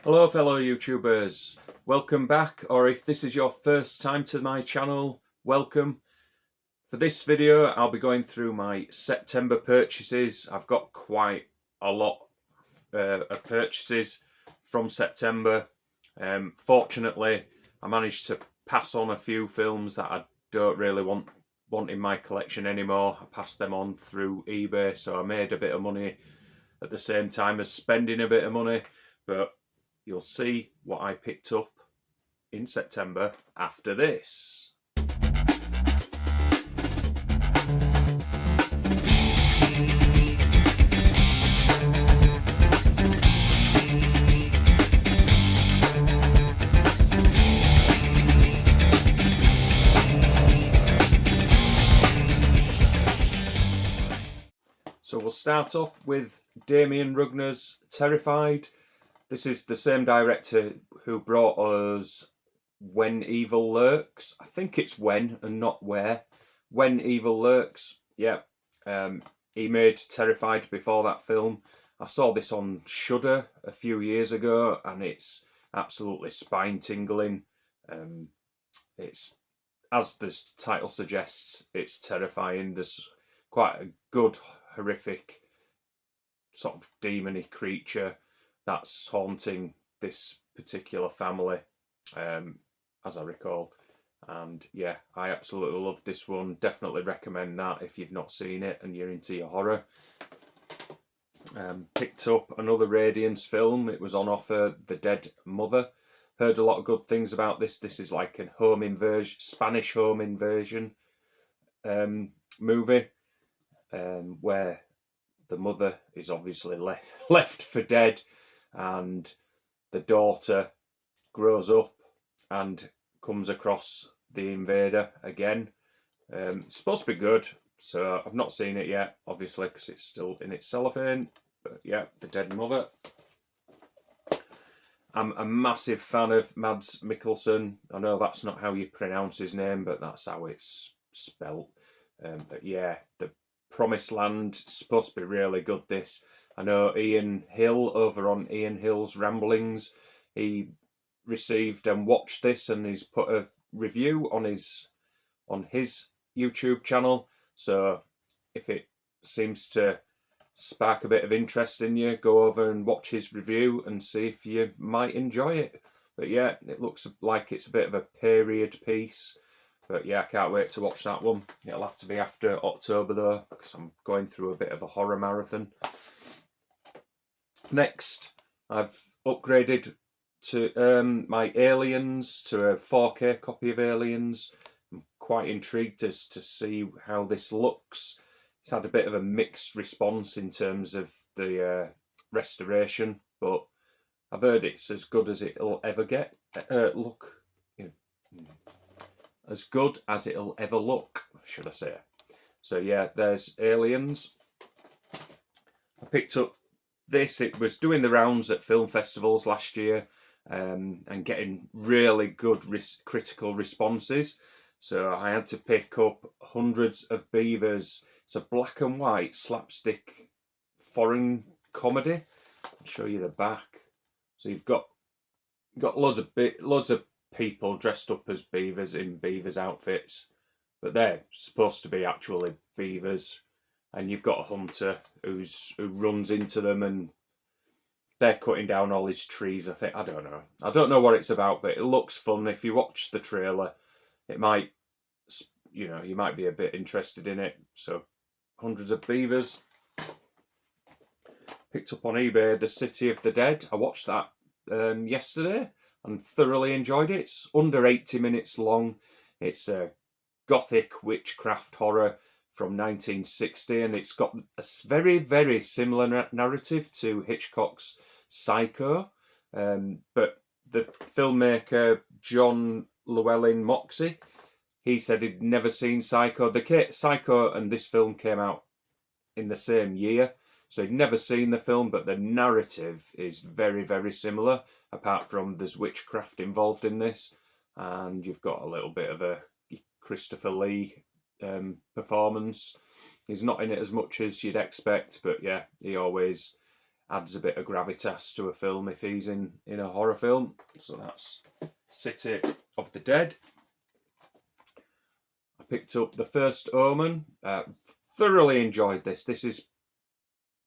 Hello fellow YouTubers, welcome back, or if this is your first time to my channel, welcome. For this video I'll be going through my September purchases. I've got quite a lot of purchases from September. Fortunately I managed to pass on a few films that I don't really want in my collection anymore. I passed them on through eBay, so I made a bit of money at the same time as spending a bit of money, but you'll see what I picked up in September after this. So we'll start off with Damien Rugner's Terrified. This is the same director who brought us When Evil Lurks. I think it's When and not Where. When Evil Lurks, yeah. He made Terrified before that film. I saw this on Shudder a few years ago and it's absolutely spine-tingling. It's, as the title suggests, it's terrifying. There's quite a good, horrific, sort of demony creature that's haunting this particular family, as I recall. And yeah, I absolutely love this one. Definitely recommend that if you've not seen it and you're into your horror. Picked up another Radiance film. It was on offer, The Dead Mother. Heard a lot of good things about this. This is like a home invasion, Spanish home invasion movie, where the mother is obviously left for dead, and the daughter grows up and comes across the invader again. It's supposed to be good, so I've not seen it yet, obviously, because it's still in its cellophane. But yeah, The Dead Mother. I'm a massive fan of Mads Mikkelsen. I know that's not how you pronounce his name, but that's how it's spelt. But yeah, The Promised Land, supposed to be really good, this. I know Ian Hill over on Ian Hill's Ramblings, he received and watched this and he's put a review on his YouTube channel. So if it seems to spark a bit of interest in you, go over and watch his review and see if you might enjoy it. But yeah, it looks like it's a bit of a period piece. But yeah, I can't wait to watch that one. It'll have to be after October though, because I'm going through a bit of a horror marathon. Next, I've upgraded to my Aliens, to a 4K copy of Aliens. I'm quite intrigued as to see how this looks. It's had a bit of a mixed response in terms of the restoration, but I've heard it's as good as it'll ever get. As good as it'll ever look, should I say. So yeah, there's Aliens. I picked up this. It was doing the rounds at film festivals last year and getting really good critical responses. So I had to pick up Hundreds of Beavers. It's a black and white slapstick foreign comedy. I'll show you the back. So you've got loads of people dressed up as beavers in beavers outfits, but they're supposed to be actually beavers, and you've got a hunter who runs into them and they're cutting down all his trees. I don't know what it's about, but it looks fun. If you watch the trailer, it might, you might be a bit interested in it. So Hundreds of Beavers. Picked up on eBay The City of the Dead. I watched that yesterday and thoroughly enjoyed it. It's under 80 minutes long. It's a gothic witchcraft horror from 1960, and it's got a very, very similar narrative to Hitchcock's Psycho. But the filmmaker John Llewellyn Moxey, he said he'd never seen Psycho. Psycho and this film came out in the same year, so he'd never seen the film, but the narrative is very, very similar, apart from there's witchcraft involved in this, and you've got a little bit of a Christopher Lee performance. He's not in it as much as you'd expect, but yeah, he always adds a bit of gravitas to a film if he's in a horror film. So that's City of the Dead. I picked up The First Omen. Thoroughly enjoyed this.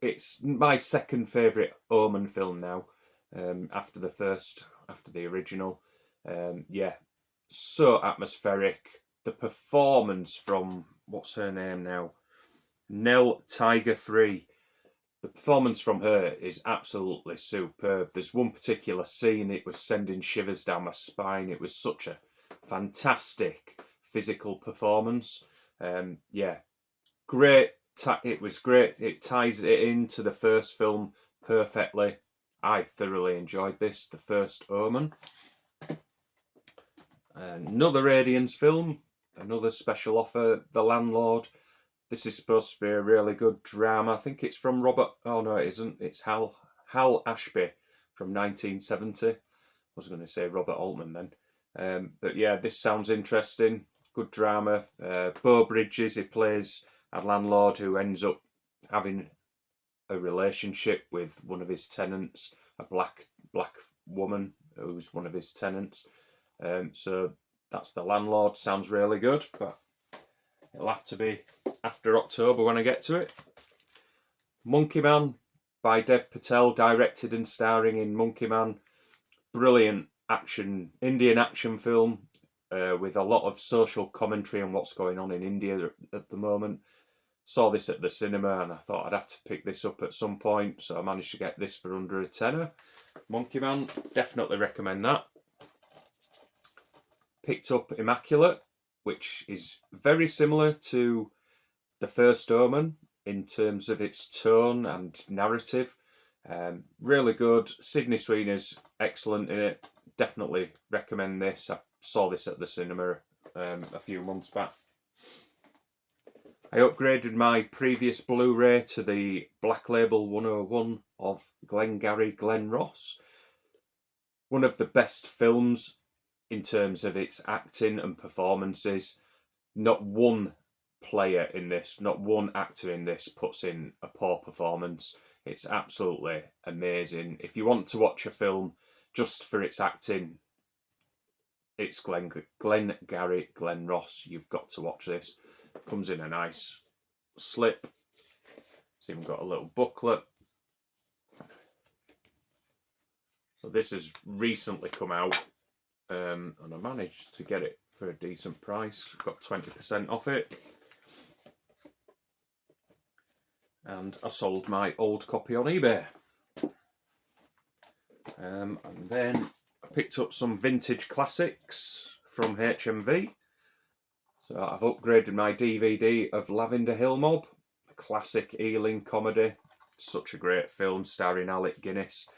It's my second favourite Omen film now, after the original. Yeah, so atmospheric. The performance from, what's her name now? Nell Tiger-Free. The performance from her is absolutely superb. There's one particular scene, it was sending shivers down my spine. It was such a fantastic physical performance. Yeah, great. It was great. It ties it into the first film perfectly. I thoroughly enjoyed this, The First Omen. Another Radiance film, another special offer, The Landlord. This is supposed to be a really good drama. I think it's from Robert... Oh, no, it isn't. It's Hal Ashby from 1970. I was going to say Robert Altman then. But yeah, this sounds interesting. Good drama. Beau Bridges, he plays a landlord who ends up having a relationship with one of his tenants, a black woman who's one of his tenants. So that's The Landlord. Sounds really good, but it'll have to be after October when I get to it. Monkey Man by Dev Patel, directed and starring in Monkey Man. Brilliant Indian action film with a lot of social commentary on what's going on in India at the moment. Saw this at the cinema and I thought I'd have to pick this up at some point, so I managed to get this for under a tenner. Monkey Man, definitely recommend that. Picked up Immaculate, which is very similar to The First Omen in terms of its tone and narrative. Really good. Sydney Sweeney's excellent in it. Definitely recommend this. I saw this at the cinema a few months back. I upgraded my previous Blu-ray to the Black Label 101 of Glengarry Glen Ross. One of the best films in terms of its acting and performances. Not one player in this, not one actor in this puts in a poor performance. It's absolutely amazing. If you want to watch a film just for its acting, it's Glengarry Glen Ross. You've got to watch this. Comes in a nice slip. It's even got a little booklet. So this has recently come out, and I managed to get it for a decent price. Got 20% off it. And I sold my old copy on eBay. And then I picked up some vintage classics from HMV. So I've upgraded my DVD of Lavender Hill Mob, the classic Ealing comedy. Such a great film starring Alec Guinness.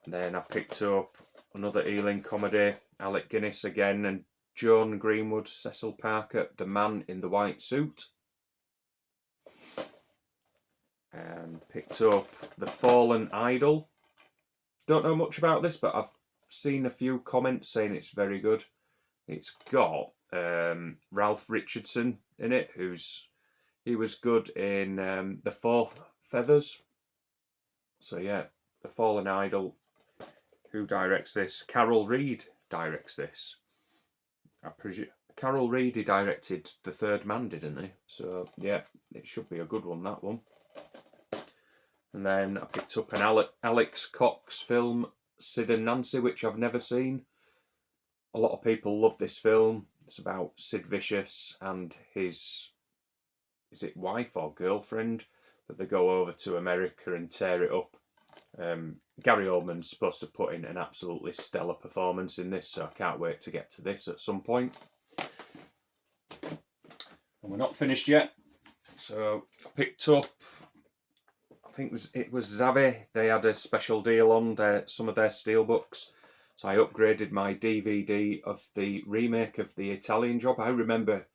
And then I picked up another Ealing comedy, Alec Guinness again, and Joan Greenwood, Cecil Parker, The Man in the White Suit. And picked up The Fallen Idol. Don't know much about this, but I've seen a few comments saying it's very good. It's got Ralph Richardson in it, he was good in The Four Feathers. So yeah, The Fallen Idol. Who directs this? Carol Reed directs this. I presume Carol Reed, he directed The Third Man, didn't he? So yeah, it should be a good one, that one. And then I picked up an Alex Cox film, Sid and Nancy, which I've never seen. A lot of people love this film. It's about Sid Vicious and his, is it wife or girlfriend, that they go over to America and tear it up. Gary Oldman's supposed to put in an absolutely stellar performance in this, so I can't wait to get to this at some point. And we're not finished yet. So I picked up, I think it was Zavi. They had a special deal on some of their steelbooks. So I upgraded my DVD of the remake of The Italian Job. I remember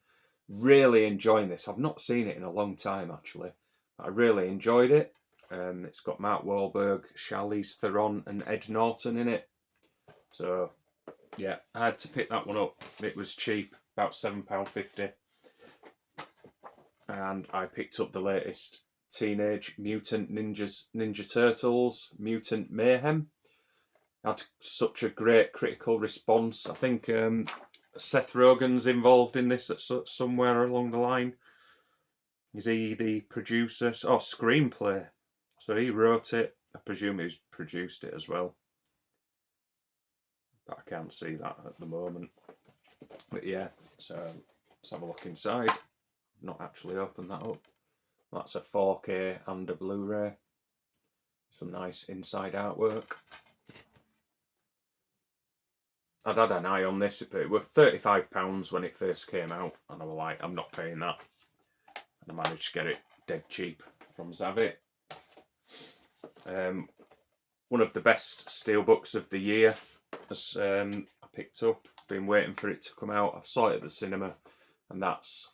really enjoying this. I've not seen it in a long time, actually. I really enjoyed it. It's got Mark Wahlberg, Charlize Theron and Ed Norton in it. So, yeah, I had to pick that one up. It was cheap, about £7.50. And I picked up the latest Teenage Mutant Ninja Turtles, Mutant Mayhem. Had such a great critical response. I think Seth Rogen's involved in this somewhere along the line. Is he the producer? Oh, screenplay. So he wrote it. I presume he's produced it as well. But I can't see that at the moment. But yeah, so let's have a look inside. I've not actually opened that up. That's a 4K and a Blu-ray. Some nice inside artwork. I'd had an eye on this, but it was £35 when it first came out, and I was like, I'm not paying that. And I managed to get it dead cheap from Zavit. One of the best steelbooks of the year, as I picked up. Been waiting for it to come out. I've saw it at the cinema, and that's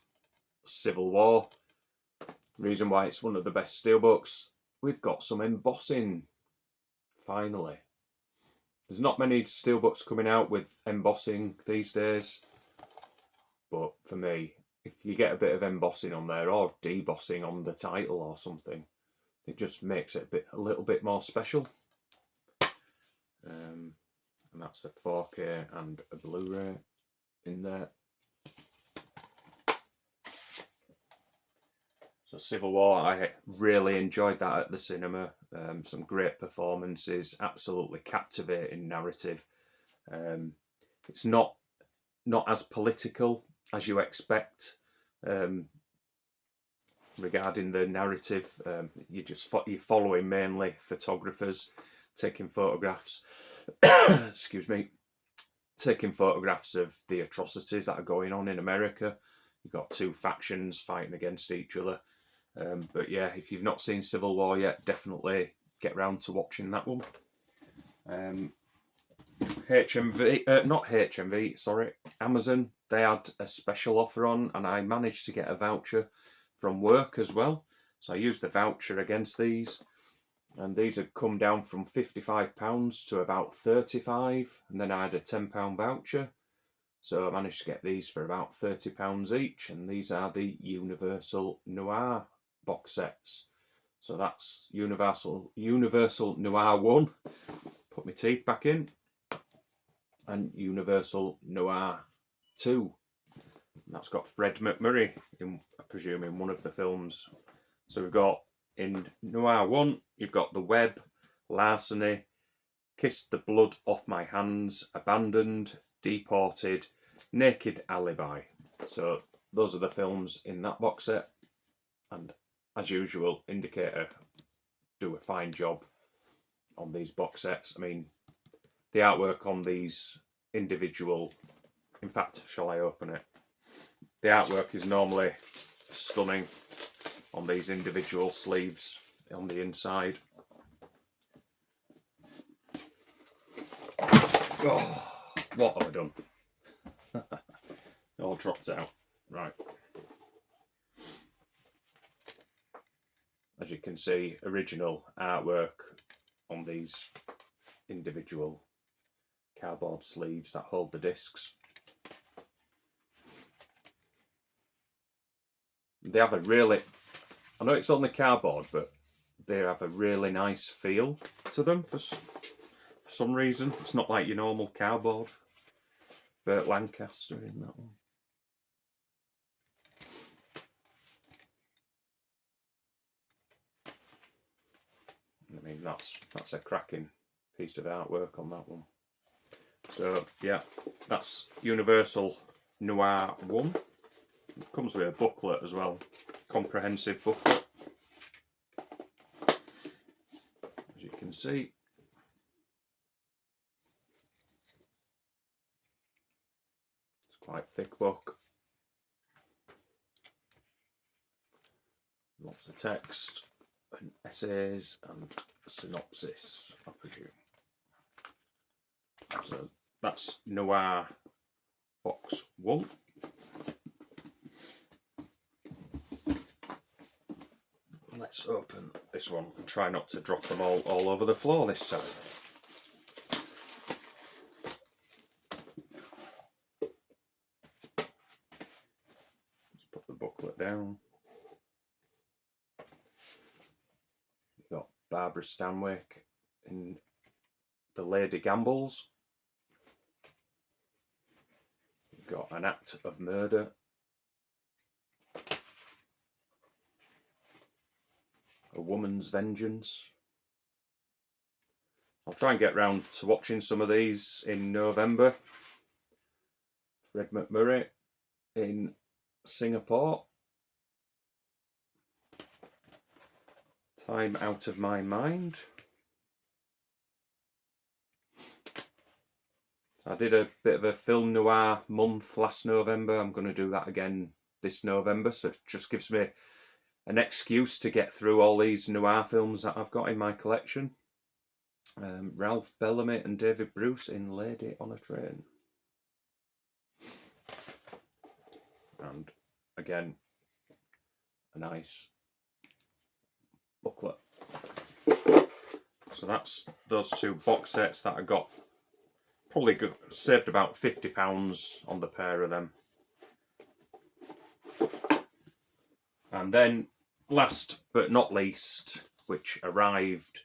Civil War. Reason why it's one of the best steelbooks, we've got some embossing, finally. There's not many steelbooks coming out with embossing these days, but for me, if you get a bit of embossing on there or debossing on the title or something, it just makes it a little bit more special. And that's a 4K and a Blu-ray in there. So Civil War, I really enjoyed that at the cinema. Some great performances, absolutely captivating narrative. It's not as political as you expect regarding the narrative. You're following mainly photographers taking photographs. Excuse me, taking photographs of the atrocities that are going on in America. You've got two factions fighting against each other. But yeah, if you've not seen Civil War yet, definitely get round to watching that one. Amazon, they had a special offer on, and I managed to get a voucher from work as well. So I used the voucher against these, and these had come down from £55 to about £35, and then I had a £10 voucher. So I managed to get these for about £30 each, and these are the Universal Noir box sets. So that's Universal Noir 1, put my teeth back in, and Universal Noir 2. And that's got Fred MacMurray, I presume, in one of the films. So we've got, in Noir 1, you've got The Web, Larceny, Kissed the Blood Off My Hands, Abandoned, Deported, Naked Alibi. So those are the films in that box set, and as usual, Indicator do a fine job on these box sets. I mean, the artwork on these individual, in fact, shall I open it? The artwork is normally stunning on these individual sleeves on the inside. Oh, what have I done? It all dropped out. Right. As you can see, original artwork on these individual cardboard sleeves that hold the discs. They have a really, I know it's only cardboard, but they have a really nice feel to them for some reason. It's not like your normal cardboard. Burt Lancaster in that one. I mean, that's a cracking piece of artwork on that one. So yeah, that's Universal Noir 1. It comes with a booklet as well, comprehensive booklet. As you can see, it's quite a thick book. Lots of text and essays and synopsis, I presume. So that's Noir box 1. Let's open this one and try not to drop them all over the floor this time. Let's put the booklet down. Barbara Stanwyck in The Lady Gambles. You've got An Act of Murder. A Woman's Vengeance. I'll try and get round to watching some of these in November. Fred MacMurray in Singapore. Time Out of My Mind. I did a bit of a film noir month last November. I'm going to do that again this November, so it just gives me an excuse to get through all these noir films that I've got in my collection. Ralph Bellamy and David Bruce in Lady on a Train. And again, a nice booklet. So that's those two box sets that I got. Probably saved about £50 on the pair of them. And then last but not least, which arrived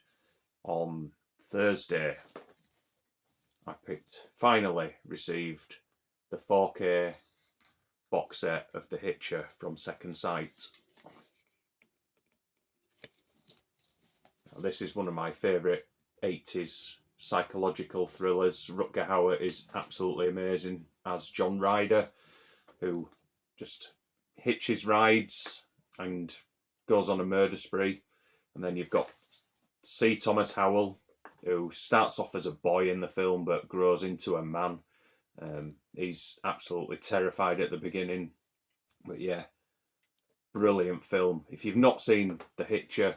on Thursday, I finally received the 4K box set of The Hitcher from Second Sight. Now, this is one of my favourite 80s psychological thrillers. Rutger Hauer is absolutely amazing as John Ryder, who just hitches rides and goes on a murder spree. And then you've got C. Thomas Howell, who starts off as a boy in the film but grows into a man. He's absolutely terrified at the beginning. But yeah, brilliant film. If you've not seen The Hitcher,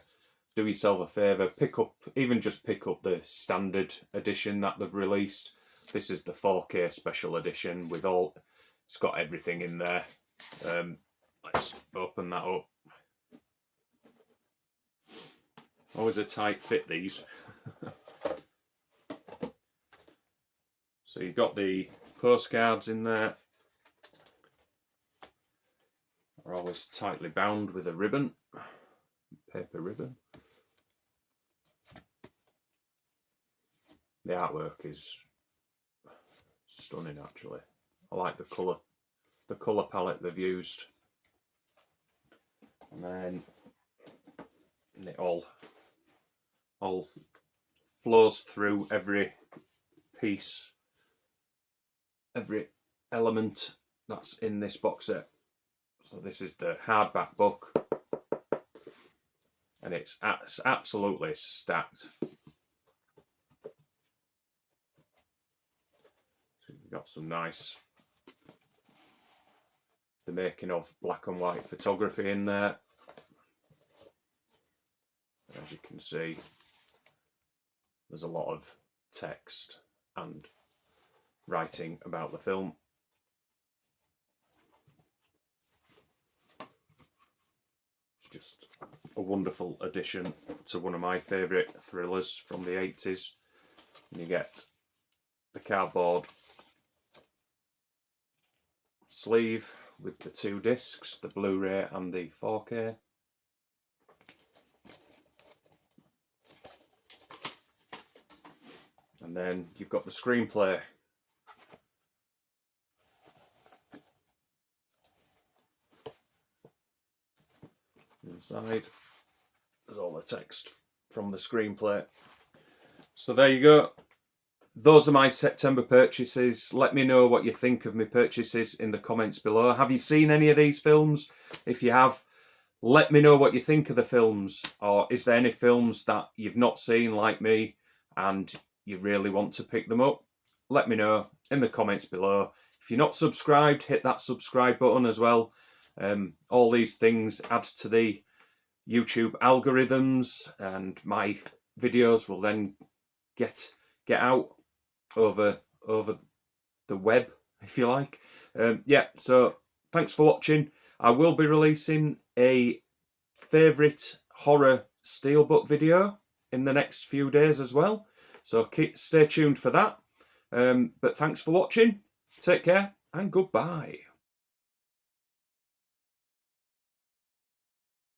do yourself a favour, pick up the standard edition that they've released. This is the 4K special edition with it's got everything in there. Let's open that up. Always a tight fit, these. So you've got the postcards in there. They're always tightly bound with a ribbon, paper ribbon. The artwork is stunning, actually. I like the colour palette they've used. And then it all flows through every piece, every element that's in this box set. So this is the hardback book, and it's absolutely stacked. So we've got some nice, the making of black and white photography in there. As you can see, there's a lot of text and writing about the film. It's just a wonderful addition to one of my favourite thrillers from the 80s. And you get the cardboard sleeve with the two discs, the Blu-ray and the 4K. And then you've got the screenplay. Inside, there's all the text from the screenplay. So there you go. Those are my September purchases. Let me know what you think of my purchases in the comments below. Have you seen any of these films? If you have, let me know what you think of the films. Or is there any films that you've not seen like me and you really want to pick them up? Let me know in the comments below. If you're not subscribed, hit that subscribe button as well. All these things add to the YouTube algorithms, and my videos will then get out over the web, if you like. Yeah, so thanks for watching. I will be releasing a favourite horror steelbook video in the next few days as well, so stay tuned for that. But thanks for watching, take care and goodbye.